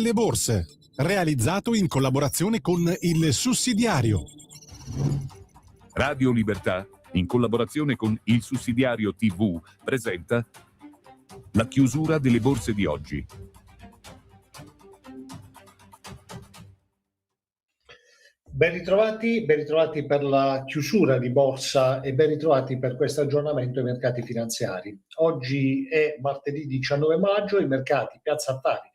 delle borse, realizzato in collaborazione con il Sussidiario. Radio Libertà, in collaborazione con il Sussidiario TV, presenta la chiusura delle borse di oggi. Ben ritrovati per la chiusura di borsa e ben ritrovati per questo aggiornamento ai mercati finanziari. Oggi è martedì 19 maggio, i mercati, Piazza Affari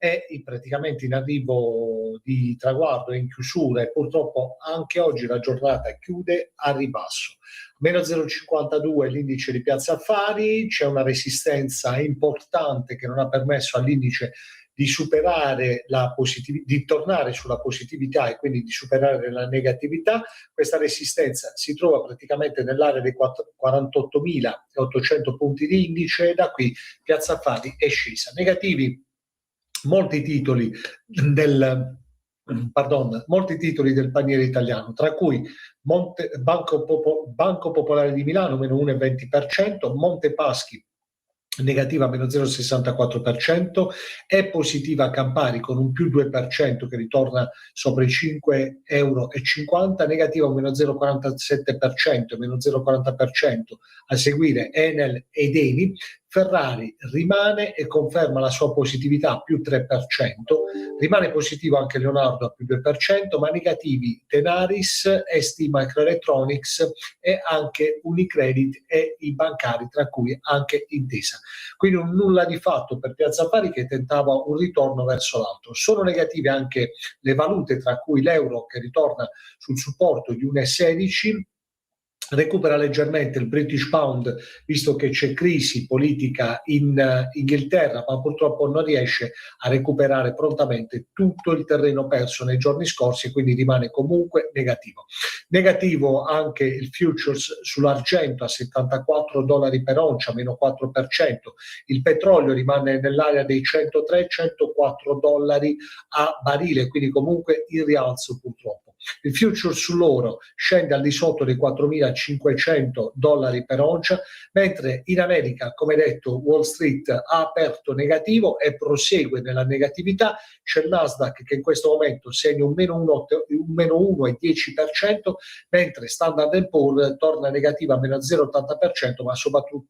è praticamente in arrivo di traguardo e in chiusura e purtroppo anche oggi la giornata chiude a ribasso. Meno 0,52 l'indice di Piazza Affari, c'è una resistenza importante che non ha permesso all'indice di superare di tornare sulla positività e quindi di superare la negatività. Questa resistenza si trova praticamente nell'area dei 48.800 punti di indice e da qui Piazza Affari è scesa. Negativi molti titoli del paniere italiano, tra cui Banco Popolare di Milano meno 1,20%, Montepaschi negativa meno 0,64%, è positiva Campari con un più 2% che ritorna sopra i 5,50 euro, negativa meno 0,47%, meno 0,40% a seguire Enel ed Eni. Ferrari rimane e conferma la sua positività più 3%, rimane positivo anche Leonardo a più 2%, ma negativi Tenaris, ST Microelectronics e anche Unicredit e i bancari, tra cui anche Intesa. Quindi un nulla di fatto per Piazza Affari che tentava un ritorno verso l'alto. Sono negative anche le valute, tra cui l'euro che ritorna sul supporto di 1,16, recupera leggermente il British Pound visto che c'è crisi politica in Inghilterra, ma purtroppo non riesce a recuperare prontamente tutto il terreno perso nei giorni scorsi e quindi rimane comunque negativo. Negativo anche il futures sull'argento a $74 per oncia, meno 4%. Il petrolio rimane nell'area dei $103-104 a barile, quindi comunque in rialzo purtroppo. Il future sull'oro scende al di sotto dei $4.500 per oncia, mentre in America, come detto, Wall Street ha aperto negativo e prosegue nella negatività. C'è il Nasdaq che in questo momento segna un meno 1,10%, mentre Standard & Poor's torna negativa a meno 0,80%, ma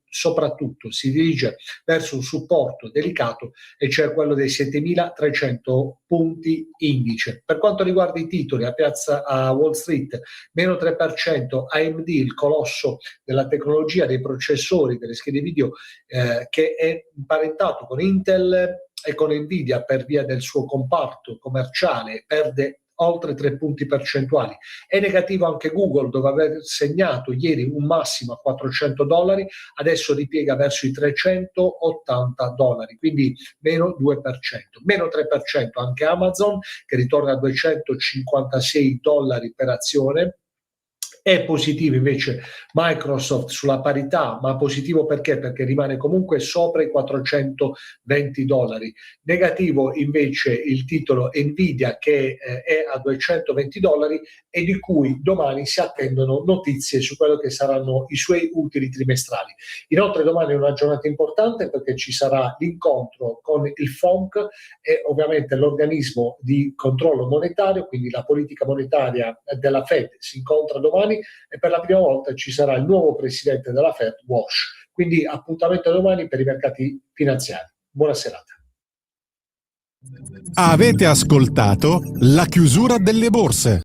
soprattutto si dirige verso un supporto delicato e cioè quello dei 7.300 punti indice. Per quanto riguarda i titoli, a Wall Street meno 3%, AMD, il colosso della tecnologia dei processori, delle schede video, che è imparentato con Intel e con Nvidia per via del suo comparto commerciale, perde oltre 3 punti percentuali. È negativo anche Google, dopo aver segnato ieri un massimo a $400, adesso ripiega verso i $380, quindi meno 2%. Meno 3% anche Amazon, che ritorna a $256 per azione. È positivo invece Microsoft sulla parità, ma positivo perché? Perché rimane comunque sopra i $420. Negativo invece il titolo Nvidia che è a $220 e di cui domani si attendono notizie su quello che saranno i suoi utili trimestrali. Inoltre domani è una giornata importante perché ci sarà l'incontro con il FOMC e ovviamente l'organismo di controllo monetario, quindi la politica monetaria della Fed si incontra domani e per la prima volta ci sarà il nuovo presidente della Fed, Walsh. Quindi appuntamento domani per i mercati finanziari. Buona serata. Avete ascoltato la chiusura delle borse.